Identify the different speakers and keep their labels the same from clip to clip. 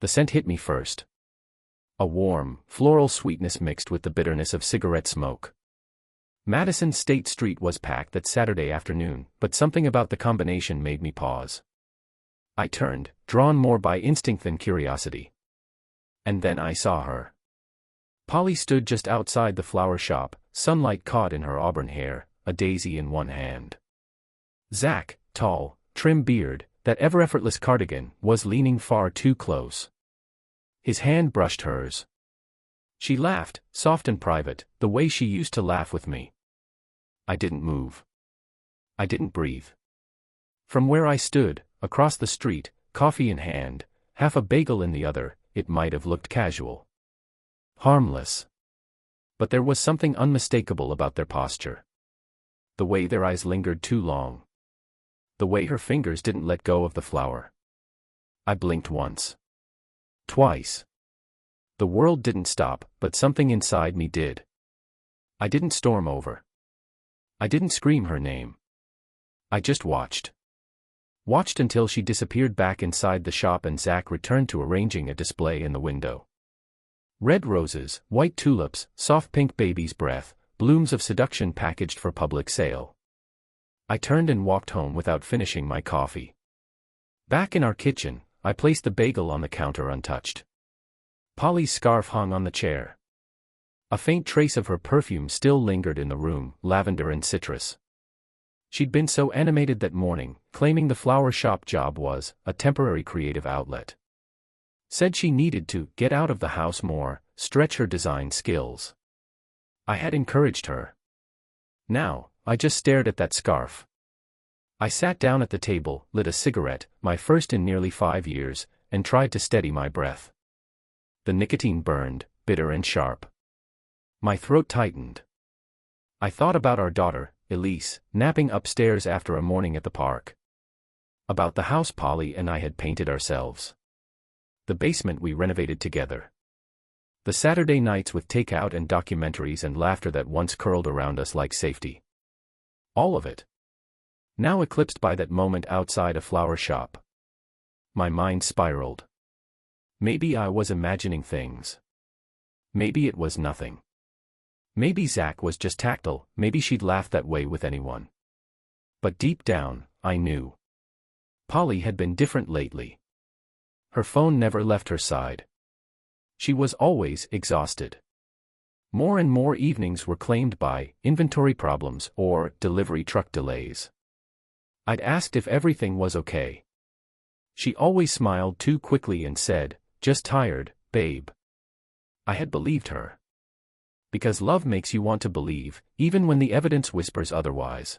Speaker 1: The scent hit me first. A warm, floral sweetness mixed with the bitterness of cigarette smoke. Madison State Street was packed that Saturday afternoon, but something about the combination made me pause. I turned, drawn more by instinct than curiosity. And then I saw her. Polly stood just outside the flower shop, sunlight caught in her auburn hair, a daisy in one hand. Zach, tall, trim beard, that ever-effortless cardigan, was leaning far too close. His hand brushed hers. She laughed, soft and private, the way she used to laugh with me. I didn't move. I didn't breathe. From where I stood, across the street, coffee in hand, half a bagel in the other, it might have looked casual. Harmless. But there was something unmistakable about their posture. The way their eyes lingered too long. The way her fingers didn't let go of the flower. I blinked once. Twice. The world didn't stop, but something inside me did. I didn't storm over. I didn't scream her name. I just watched. Watched until she disappeared back inside the shop and Zach returned to arranging a display in the window. Red roses, white tulips, soft pink baby's breath, blooms of seduction packaged for public sale. I turned and walked home without finishing my coffee. Back in our kitchen, I placed the bagel on the counter untouched. Polly's scarf hung on the chair. A faint trace of her perfume still lingered in the room, lavender and citrus. She'd been so animated that morning, claiming the flower shop job was a temporary creative outlet. Said she needed to get out of the house more, stretch her design skills. I had encouraged her. Now, I just stared at that scarf. I sat down at the table, lit a cigarette, my first in nearly 5 years, and tried to steady my breath. The nicotine burned, bitter and sharp. My throat tightened. I thought about our daughter, Elise, napping upstairs after a morning at the park. About the house Polly and I had painted ourselves. The basement we renovated together. The Saturday nights with takeout and documentaries and laughter that once curled around us like safety. All of it. Now eclipsed by that moment outside a flower shop. My mind spiraled. Maybe I was imagining things. Maybe it was nothing. Maybe Zach was just tactile, maybe she'd laugh that way with anyone. But deep down, I knew. Polly had been different lately. Her phone never left her side. She was always exhausted. More and more evenings were claimed by inventory problems or delivery truck delays. I'd asked if everything was okay. She always smiled too quickly and said, "Just tired, babe." I had believed her. Because love makes you want to believe, even when the evidence whispers otherwise.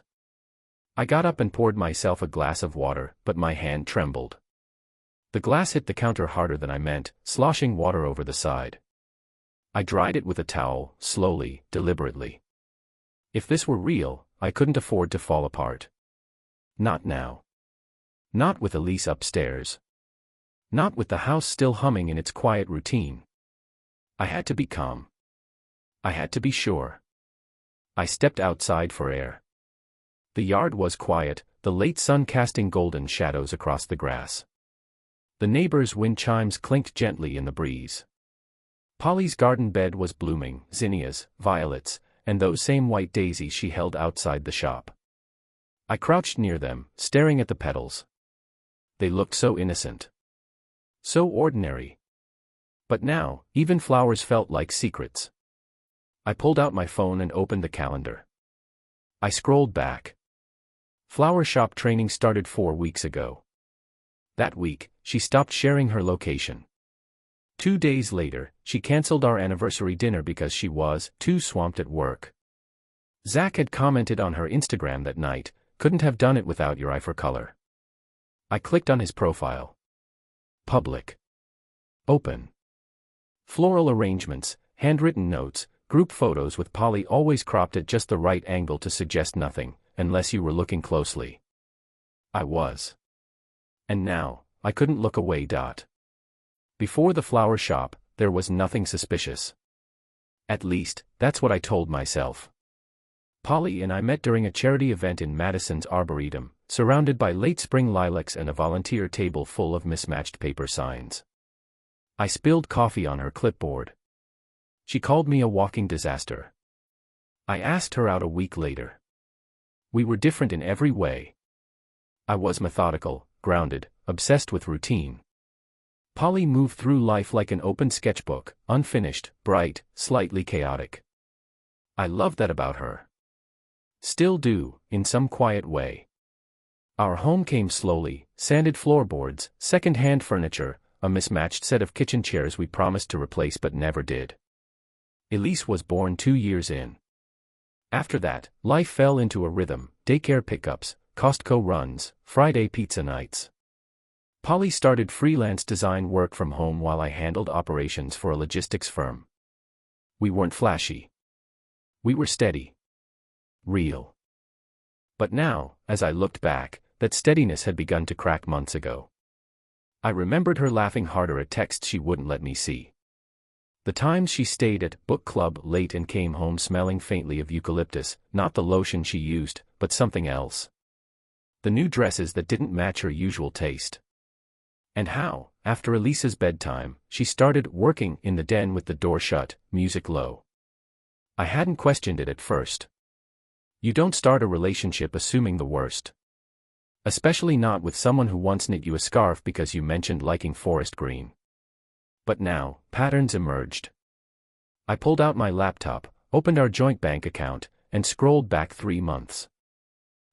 Speaker 1: I got up and poured myself a glass of water, but my hand trembled. The glass hit the counter harder than I meant, sloshing water over the side. I dried it with a towel, slowly, deliberately. If this were real, I couldn't afford to fall apart. Not now. Not with Elise upstairs. Not with the house still humming in its quiet routine. I had to be calm. I had to be sure. I stepped outside for air. The yard was quiet, the late sun casting golden shadows across the grass. The neighbors' wind chimes clinked gently in the breeze. Polly's garden bed was blooming, zinnias, violets, and those same white daisies she held outside the shop. I crouched near them, staring at the petals. They looked so innocent. So ordinary. But now, even flowers felt like secrets. I pulled out my phone and opened the calendar. I scrolled back. Flower shop training started 4 weeks ago. That week, she stopped sharing her location. 2 days later, she canceled our anniversary dinner because she was too swamped at work. Zach had commented on her Instagram that night, "Couldn't have done it without your eye for color." I clicked on his profile. Public. Open. Floral arrangements, handwritten notes, group photos with Polly always cropped at just the right angle to suggest nothing, unless you were looking closely. I was. And now, I couldn't look away. Before the flower shop, there was nothing suspicious. At least, that's what I told myself. Polly and I met during a charity event in Madison's Arboretum, surrounded by late spring lilacs and a volunteer table full of mismatched paper signs. I spilled coffee on her clipboard. She called me a walking disaster. I asked her out a week later. We were different in every way. I was methodical, grounded, obsessed with routine. Polly moved through life like an open sketchbook, unfinished, bright, slightly chaotic. I loved that about her. Still do, in some quiet way. Our home came slowly: sanded floorboards, second-hand furniture, a mismatched set of kitchen chairs we promised to replace but never did. Elise was born 2 years in. After that, life fell into a rhythm: daycare pickups, Costco runs, Friday pizza nights. Polly started freelance design work from home while I handled operations for a logistics firm. We weren't flashy. We were steady. Real. But now, as I looked back, that steadiness had begun to crack months ago. I remembered her laughing harder at texts she wouldn't let me see. The times she stayed at book club late and came home smelling faintly of eucalyptus, not the lotion she used, but something else. The new dresses that didn't match her usual taste. And how, after Elisa's bedtime, she started working in the den with the door shut, music low. I hadn't questioned it at first. You don't start a relationship assuming the worst. Especially not with someone who once knit you a scarf because you mentioned liking forest green. But now, patterns emerged. I pulled out my laptop, opened our joint bank account, and scrolled back 3 months.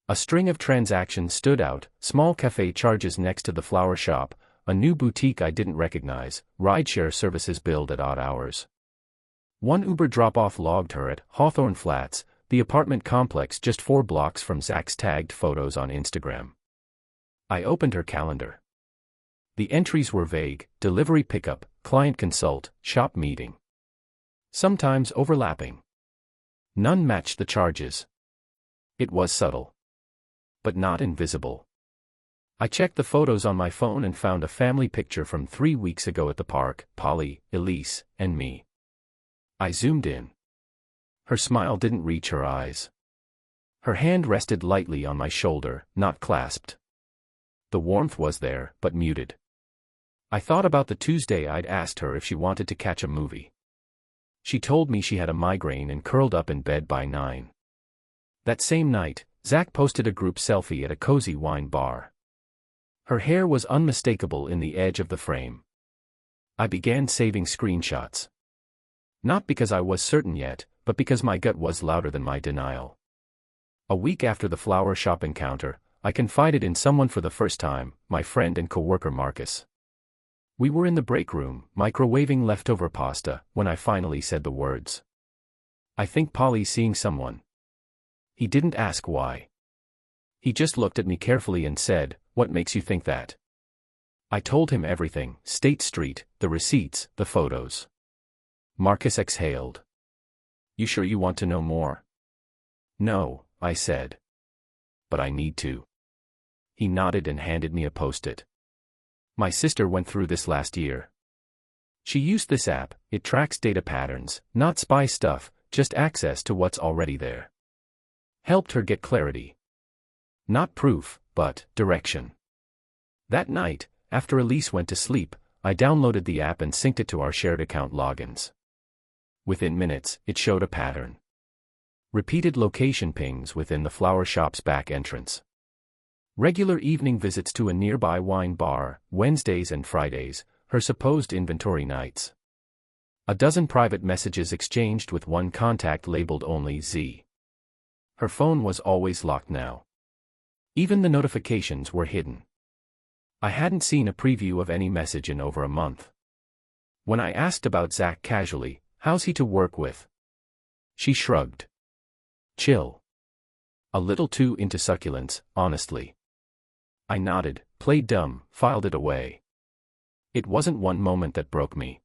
Speaker 1: A string of transactions stood out: small cafe charges next to the flower shop, a new boutique I didn't recognize, rideshare services billed at odd hours. One Uber drop-off logged her at Hawthorne Flats, the apartment complex just 4 blocks from Zach's tagged photos on Instagram. I opened her calendar. The entries were vague: delivery pickup, client consult, shop meeting. Sometimes overlapping. None matched the charges. It was subtle. But not invisible. I checked the photos on my phone and found a family picture from 3 weeks ago at the park: Polly, Elise, and me. I zoomed in. Her smile didn't reach her eyes. Her hand rested lightly on my shoulder, not clasped. The warmth was there, but muted. I thought about the Tuesday I'd asked her if she wanted to catch a movie. She told me she had a migraine and curled up in bed by 9. That same night, Zach posted a group selfie at a cozy wine bar. Her hair was unmistakable in the edge of the frame. I began saving screenshots. Not because I was certain yet, but because my gut was louder than my denial. A week after the flower shop encounter, I confided in someone for the first time: my friend and coworker Marcus. We were in the break room, microwaving leftover pasta, when I finally said the words. "I think Polly's seeing someone." He didn't ask why. He just looked at me carefully and said, "What makes you think that?" I told him everything: State Street, the receipts, the photos. Marcus exhaled. "You sure you want to know more?" "No," I said. "But I need to." He nodded and handed me a post-it. "My sister went through this last year. She used this app. It tracks data patterns, not spy stuff, just access to what's already there. Helped her get clarity. Not proof, but direction." That night, after Elise went to sleep, I downloaded the app and synced it to our shared account logins. Within minutes, it showed a pattern. Repeated location pings within the flower shop's back entrance. Regular evening visits to a nearby wine bar, Wednesdays and Fridays, her supposed inventory nights. A dozen private messages exchanged with one contact labeled only Z. Her phone was always locked now. Even the notifications were hidden. I hadn't seen a preview of any message in over a month. When I asked about Zach casually, "How's he to work with?" she shrugged. "Chill. A little too into succulents, honestly." I nodded, played dumb, filed it away. It wasn't one moment that broke me.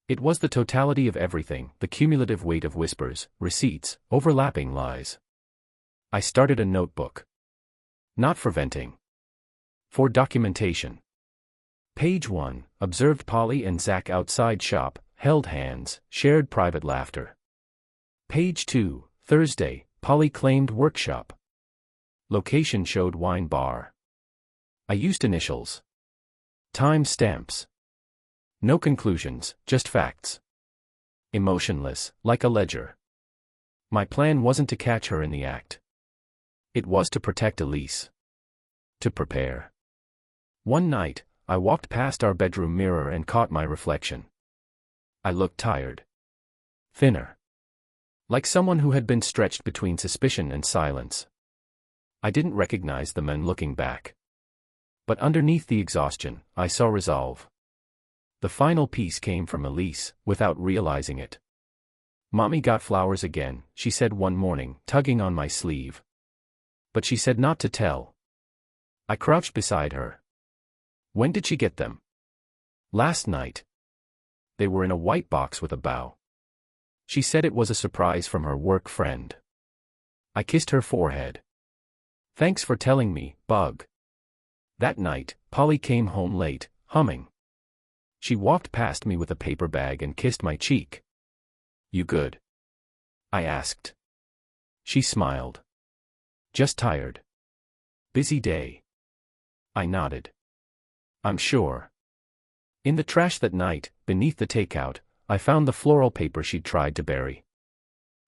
Speaker 1: It was the totality of everything: the cumulative weight of whispers, receipts, overlapping lies. I started a notebook. Not for venting. For documentation. Page 1, observed Polly and Zach outside shop, held hands, shared private laughter. Page 2, Thursday, Polly claimed workshop. Location showed wine bar. I used initials. Time stamps. No conclusions, just facts. Emotionless, like a ledger. My plan wasn't to catch her in the act. It was to protect Elise. To prepare. One night, I walked past our bedroom mirror and caught my reflection. I looked tired. Thinner. Like someone who had been stretched between suspicion and silence. I didn't recognize the men looking back. But underneath the exhaustion, I saw resolve. The final piece came from Elise, without realizing it. "Mommy got flowers again," she said one morning, tugging on my sleeve. But she said not to tell. I crouched beside her. "When did she get them?" "Last night. They were in a white box with a bow. She said it was a surprise from her work friend." I kissed her forehead. "Thanks for telling me, Bug." That night, Polly came home late, humming. She walked past me with a paper bag and kissed my cheek. "You good?" I asked. She smiled. "Just tired." "Busy day?" I nodded. "I'm sure." In the trash that night, beneath the takeout, I found the floral paper she'd tried to bury.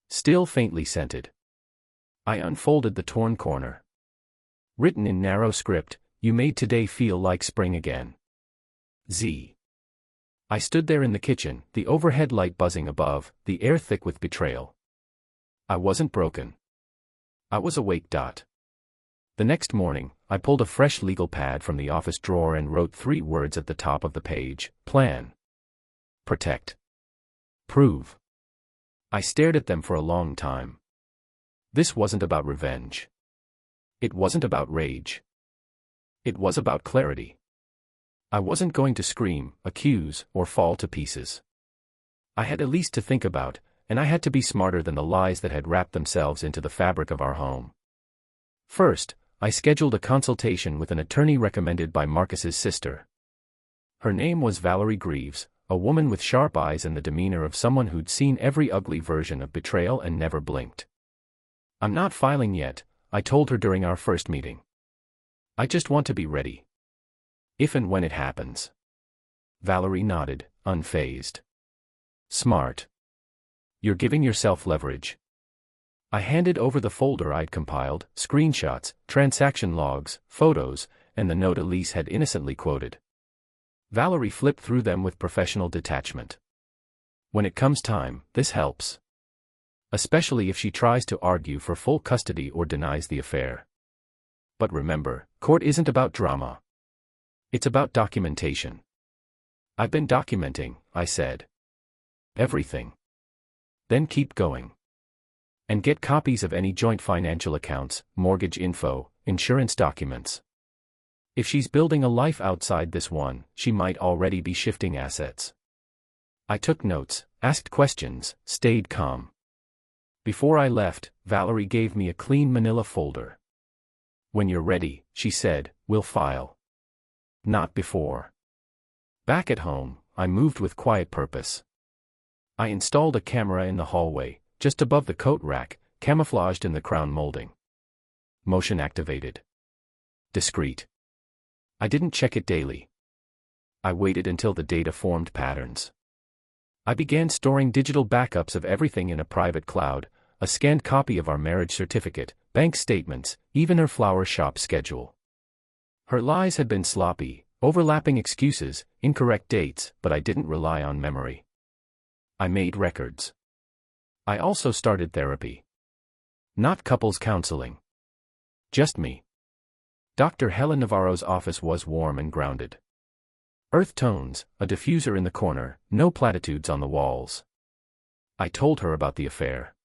Speaker 1: Still faintly scented. I unfolded the torn corner. Written in narrow script, "You made today feel like spring again. Z." I stood there in the kitchen, the overhead light buzzing above, the air thick with betrayal. I wasn't broken. I was awake. The next morning, I pulled a fresh legal pad from the office drawer and wrote 3 words at the top of the page: plan. Protect. Prove. I stared at them for a long time. This wasn't about revenge. It wasn't about rage. It was about clarity. I wasn't going to scream, accuse, or fall to pieces. I had at least to think about, and I had to be smarter than the lies that had wrapped themselves into the fabric of our home. First, I scheduled a consultation with an attorney recommended by Marcus's sister. Her name was Valerie Greaves, a woman with sharp eyes and the demeanor of someone who'd seen every ugly version of betrayal and never blinked. "I'm not filing yet," I told her during our first meeting. "I just want to be ready. If and when it happens." Valerie nodded, unfazed. "Smart. You're giving yourself leverage." I handed over the folder I'd compiled, screenshots, transaction logs, photos, and the note Elise had innocently quoted. Valerie flipped through them with professional detachment. "When it comes time, this helps. Especially if she tries to argue for full custody or denies the affair. But remember, court isn't about drama. It's about documentation." "I've been documenting," I said. "Everything." "Then keep going. And get copies of any joint financial accounts, mortgage info, insurance documents. If she's building a life outside this one, she might already be shifting assets." I took notes, asked questions, stayed calm. Before I left, Valerie gave me a clean manila folder. "When you're ready," she said, "we'll file. Not before." Back at home, I moved with quiet purpose. I installed a camera in the hallway, just above the coat rack, camouflaged in the crown molding. Motion activated. Discreet. I didn't check it daily. I waited until the data formed patterns. I began storing digital backups of everything in a private cloud, a scanned copy of our marriage certificate, bank statements, even her flower shop schedule. Her lies had been sloppy, overlapping excuses, incorrect dates, but I didn't rely on memory. I made records. I also started therapy. Not couples counseling. Just me. Dr. Helen Navarro's office was warm and grounded. Earth tones, a diffuser in the corner, no platitudes on the walls. I told her about the affair.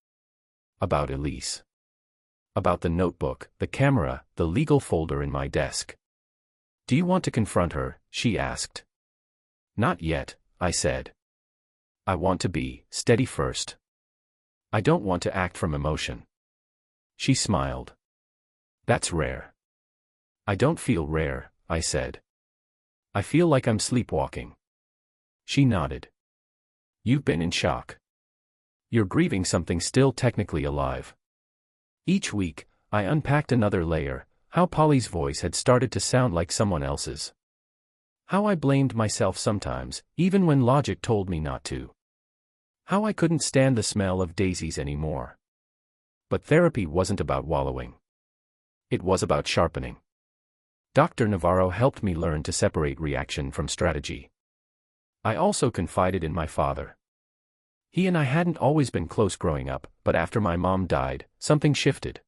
Speaker 1: About Elise. About the notebook, the camera, the legal folder in my desk. "Do you want to confront her?" she asked. "Not yet," I said. "I want to be steady first. I don't want to act from emotion." She smiled. "That's rare." "I don't feel rare," I said. "I feel like I'm sleepwalking." She nodded. "You've been in shock. You're grieving something still technically alive." Each week, I unpacked another layer, how Polly's voice had started to sound like someone else's. How I blamed myself sometimes, even when logic told me not to. How I couldn't stand the smell of daisies anymore. But therapy wasn't about wallowing. It was about sharpening. Dr. Navarro helped me learn to separate reaction from strategy. I also confided in my father. He and I hadn't always been close growing up, but after my mom died, something shifted.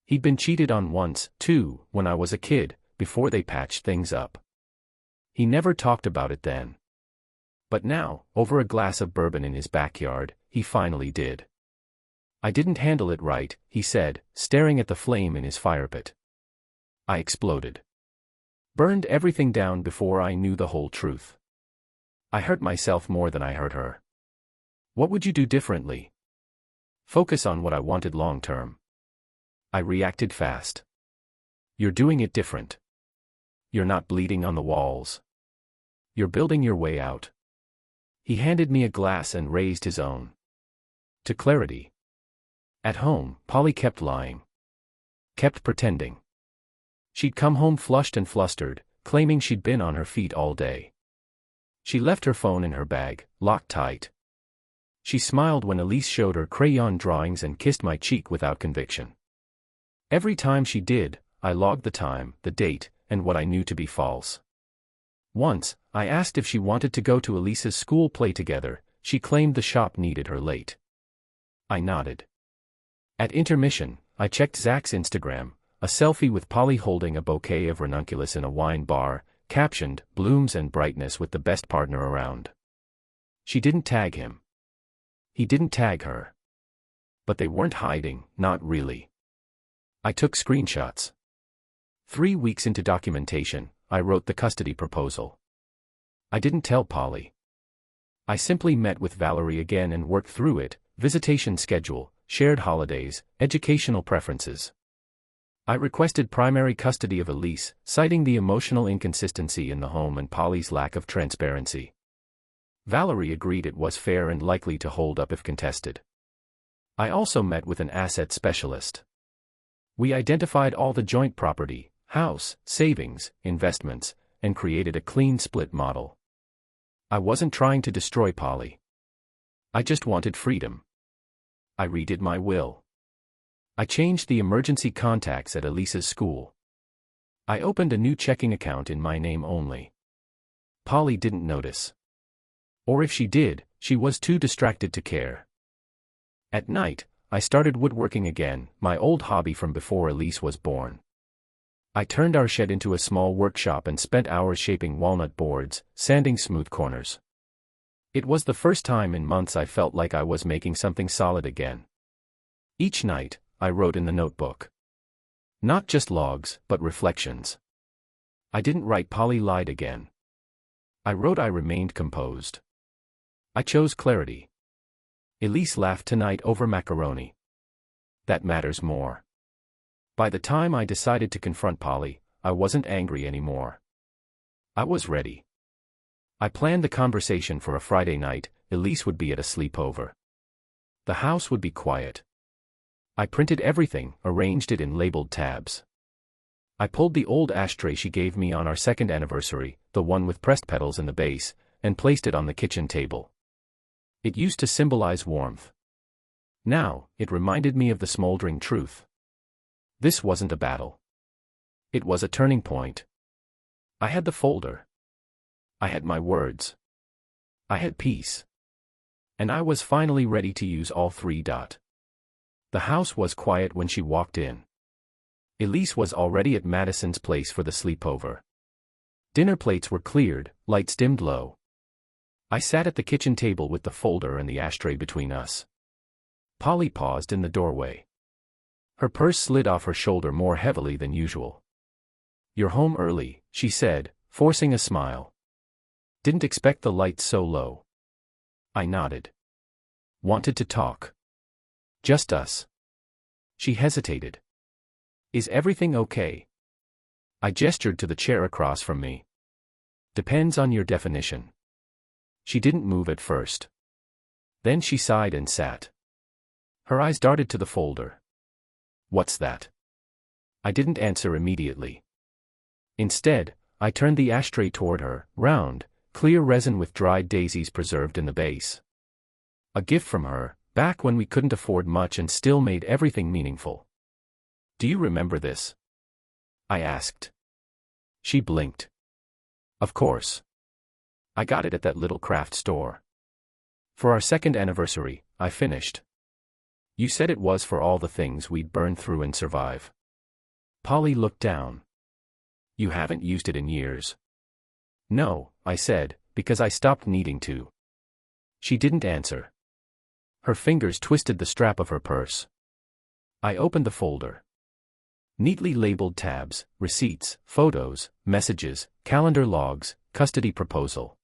Speaker 1: He'd been cheated on once, too, when I was a kid, before they patched things up. He never talked about it then. But now, over a glass of bourbon in his backyard, he finally did. I didn't handle it right, he said, staring at the flame in his fire pit. I exploded. Burned everything down before I knew the whole truth. I hurt myself more than I hurt her. What would you do differently? Focus on what I wanted long term. I reacted fast. You're doing it different. You're not bleeding on the walls. You're building your way out. He handed me a glass and raised his own. To clarity. At home, Polly kept lying. Kept pretending. She'd come home flushed and flustered, claiming she'd been on her feet all day. She left her phone in her bag, locked tight. She smiled when Elise showed her crayon drawings and kissed my cheek without conviction. Every time she did, I logged the time, the date, and what I knew to be false. Once, I asked if she wanted to go to Elise's school play together. She claimed the shop needed her late. I nodded. At intermission, I checked Zach's Instagram, a selfie with Polly holding a bouquet of ranunculus in a wine bar, captioned, "Blooms and brightness with the best partner around." She didn't tag him. He didn't tag her. But they weren't hiding, not really. I took screenshots. 3 weeks into documentation, I wrote the custody proposal. I didn't tell Polly. I simply met with Valerie again and worked through it: visitation schedule, shared holidays, educational preferences. I requested primary custody of Elise, citing the emotional inconsistency in the home and Polly's lack of transparency. Valerie agreed it was fair and likely to hold up if contested. I also met with an asset specialist. We identified all the joint property, house, savings, investments, and created a clean split model. I wasn't trying to destroy Polly. I just wanted freedom. I redid my will. I changed the emergency contacts at Elise's school. I opened a new checking account in my name only. Polly didn't notice. Or if she did, she was too distracted to care. At night, I started woodworking again, my old hobby from before Elise was born. I turned our shed into a small workshop and spent hours shaping walnut boards, sanding smooth corners. It was the first time in months I felt like I was making something solid again. Each night, I wrote in the notebook. Not just logs, but reflections. I didn't write "Polly lied again." I wrote I remained composed. I chose clarity. Elise laughed tonight over macaroni. That matters more. By the time I decided to confront Polly, I wasn't angry anymore. I was ready. I planned the conversation for a Friday night. Elise would be at a sleepover. The house would be quiet. I printed everything, arranged it in labeled tabs. I pulled the old ashtray she gave me on our second anniversary, the one with pressed petals in the base, and placed it on the kitchen table. It used to symbolize warmth. Now, it reminded me of the smoldering truth. This wasn't a battle. It was a turning point. I had the folder. I had my words. I had peace. And I was finally ready to use all three. The house was quiet when she walked in. Elise was already at Madison's place for the sleepover. Dinner plates were cleared, lights dimmed low. I sat at the kitchen table with the folder and the ashtray between us. Polly paused in the doorway. Her purse slid off her shoulder more heavily than usual. "You're home early," she said, forcing a smile. "Didn't expect the lights so low." I nodded. "Wanted to talk. Just us." She hesitated. "Is everything okay?" I gestured to the chair across from me. "Depends on your definition." She didn't move at first. Then she sighed and sat. Her eyes darted to the folder. "What's that?" I didn't answer immediately. Instead, I turned the ashtray toward her, round, clear resin with dried daisies preserved in the base. A gift from her, back when we couldn't afford much and still made everything meaningful. Do you remember this? I asked. She blinked. Of course. I got it at that little craft store. For our second anniversary, I finished. You said it was for all the things we'd burn through and survive. Polly looked down. You haven't used it in years. No, I said, because I stopped needing to. She didn't answer. Her fingers twisted the strap of her purse. I opened the folder. Neatly labeled tabs, receipts, photos, messages, calendar logs, custody proposal.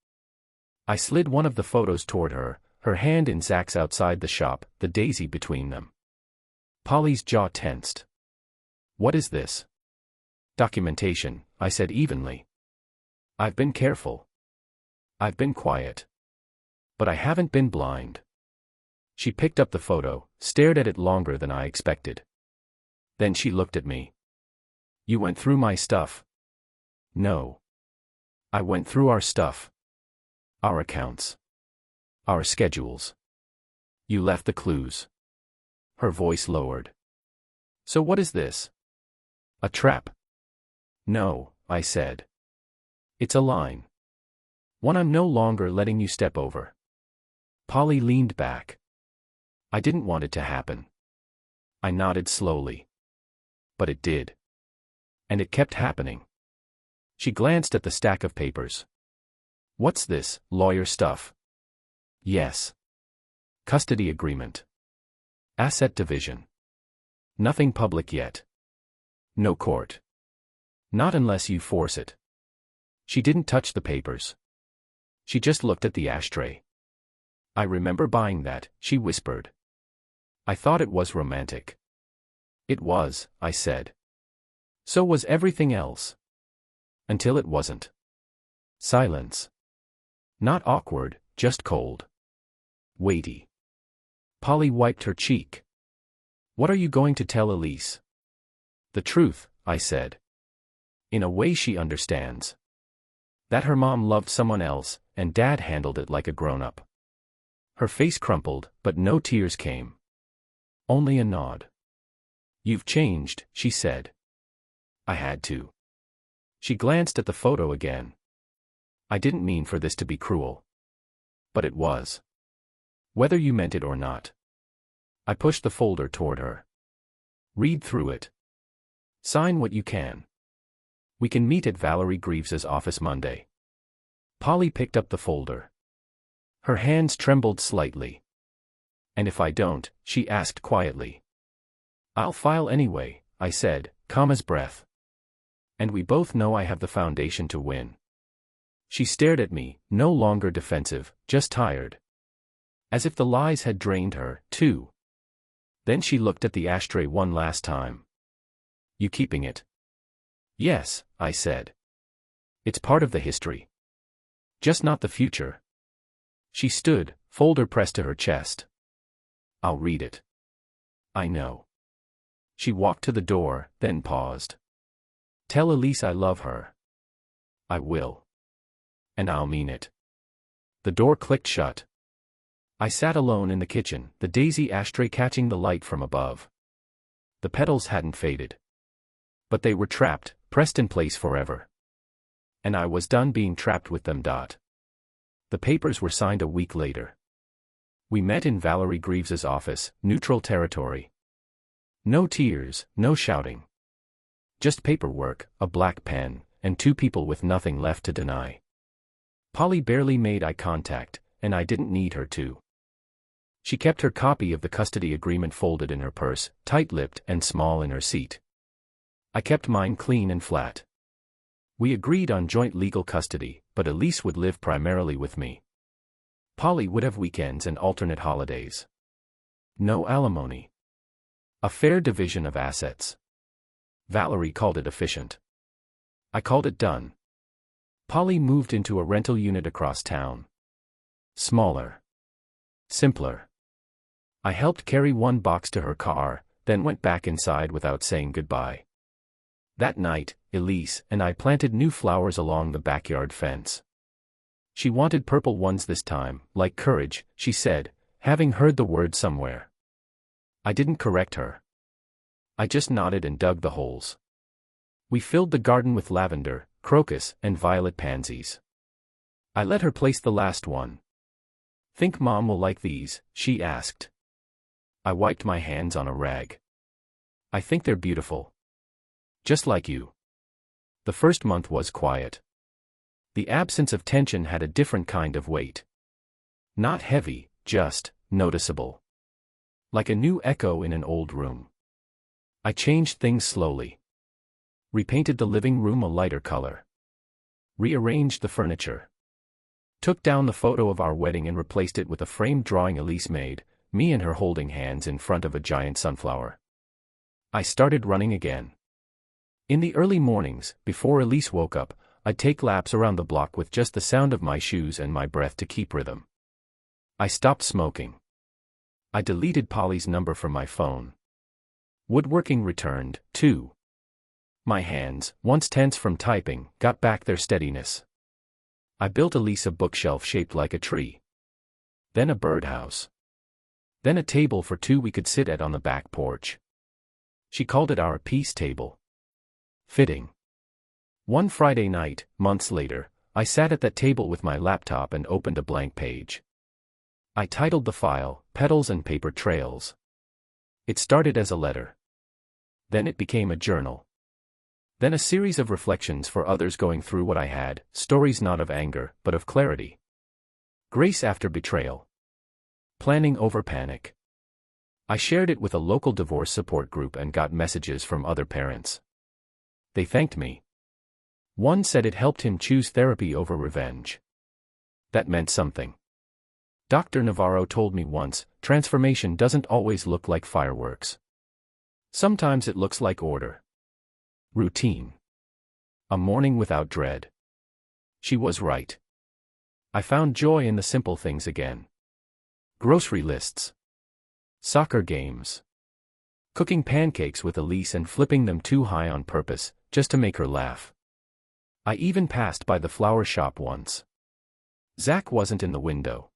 Speaker 1: I slid one of the photos toward her, her hand in Zach's outside the shop, the daisy between them. Polly's jaw tensed. What is this? Documentation, I said evenly. I've been careful. I've been quiet. But I haven't been blind. She picked up the photo, stared at it longer than I expected. Then she looked at me. You went through my stuff. No. I went through our stuff. Our accounts. Our schedules. You left the clues. Her voice lowered. So what is this? A trap? No, I said. It's a line. One I'm no longer letting you step over. Polly leaned back. I didn't want it to happen. I nodded slowly. But it did. And it kept happening. She glanced at the stack of papers. What's this, lawyer stuff? Yes. Custody agreement. Asset division. Nothing public yet. No court. Not unless you force it. She didn't touch the papers. She just looked at the ashtray. I remember buying that, she whispered. I thought it was romantic. It was, I said. So was everything else. Until it wasn't. Silence. Not awkward, just cold. Weighty. Polly wiped her cheek. What are you going to tell Elise? The truth, I said. In a way she understands. That her mom loved someone else, and Dad handled it like a grown-up. Her face crumpled, but no tears came. Only a nod. You've changed, she said. I had to. She glanced at the photo again. I didn't mean for this to be cruel. But it was. Whether you meant it or not. I pushed the folder toward her. Read through it. Sign what you can. We can meet at Valerie Greaves's office Monday. Polly picked up the folder. Her hands trembled slightly. And if I don't, she asked quietly. I'll file anyway, I said, calm as breath. And we both know I have the foundation to win. She stared at me, no longer defensive, just tired. As if the lies had drained her, too. Then she looked at the ashtray one last time. You keeping it? Yes, I said. It's part of the history. Just not the future. She stood, folder pressed to her chest. I'll read it. I know. She walked to the door, then paused. Tell Elise I love her. I will. And I'll mean it. The door clicked shut. I sat alone in the kitchen, the daisy ashtray catching the light from above. The petals hadn't faded. But they were trapped, pressed in place forever. And I was done being trapped with them. The papers were signed a week later. We met in Valerie Greaves's office, neutral territory. No tears, no shouting. Just paperwork, a black pen, and two people with nothing left to deny. Polly barely made eye contact, and I didn't need her to. She kept her copy of the custody agreement folded in her purse, tight-lipped and small in her seat. I kept mine clean and flat. We agreed on joint legal custody, but Elise would live primarily with me. Polly would have weekends and alternate holidays. No alimony. A fair division of assets. Valerie called it efficient. I called it done. Polly moved into a rental unit across town. Smaller. Simpler. I helped carry one box to her car, then went back inside without saying goodbye. That night, Elise and I planted new flowers along the backyard fence. She wanted purple ones this time, like courage, she said, having heard the word somewhere. I didn't correct her. I just nodded and dug the holes. We filled the garden with lavender, crocus, and violet pansies. I let her place the last one. "Think Mom will like these?" she asked. I wiped my hands on a rag. "I think they're beautiful. Just like you." The first month was quiet. The absence of tension had a different kind of weight. Not heavy, just noticeable. Like a new echo in an old room. I changed things slowly. Repainted the living room a lighter color. Rearranged the furniture. Took down the photo of our wedding and replaced it with a framed drawing Elise made, me and her holding hands in front of a giant sunflower. I started running again. In the early mornings, before Elise woke up, I'd take laps around the block with just the sound of my shoes and my breath to keep rhythm. I stopped smoking. I deleted Polly's number from my phone. Woodworking returned, too. My hands, once tense from typing, got back their steadiness. I built Elise a bookshelf shaped like a tree. Then a birdhouse. Then a table for two we could sit at on the back porch. She called it our peace table. Fitting. One Friday night, months later, I sat at that table with my laptop and opened a blank page. I titled the file, Petals and Paper Trails. It started as a letter. Then it became a journal. Then a series of reflections for others going through what I had, stories not of anger, but of clarity. Grace after betrayal. Planning over panic. I shared it with a local divorce support group and got messages from other parents. They thanked me. One said it helped him choose therapy over revenge. That meant something. Dr. Navarro told me once, transformation doesn't always look like fireworks. Sometimes it looks like order. Routine. A morning without dread. She was right. I found joy in the simple things again. Grocery lists. Soccer games. Cooking pancakes with Elise and flipping them too high on purpose, just to make her laugh. I even passed by the flower shop once. Zach wasn't in the window.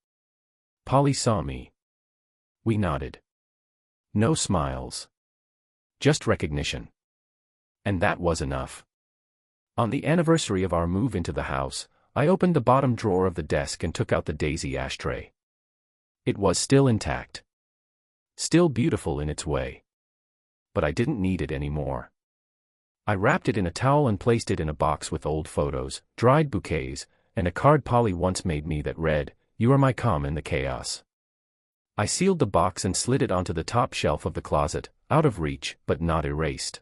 Speaker 1: Polly saw me. We nodded. No smiles. Just recognition. And that was enough. On the anniversary of our move into the house, I opened the bottom drawer of the desk and took out the daisy ashtray. It was still intact. Still beautiful in its way. But I didn't need it anymore. I wrapped it in a towel and placed it in a box with old photos, dried bouquets, and a card Polly once made me that read, "You are my calm in the chaos." I sealed the box and slid it onto the top shelf of the closet, out of reach, but not erased.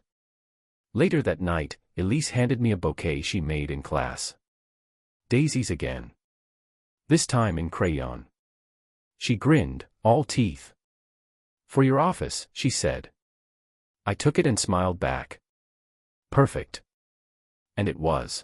Speaker 1: Later that night, Elise handed me a bouquet she made in class. Daisies again. This time in crayon. She grinned, all teeth. "For your office," she said. I took it and smiled back. Perfect. And it was.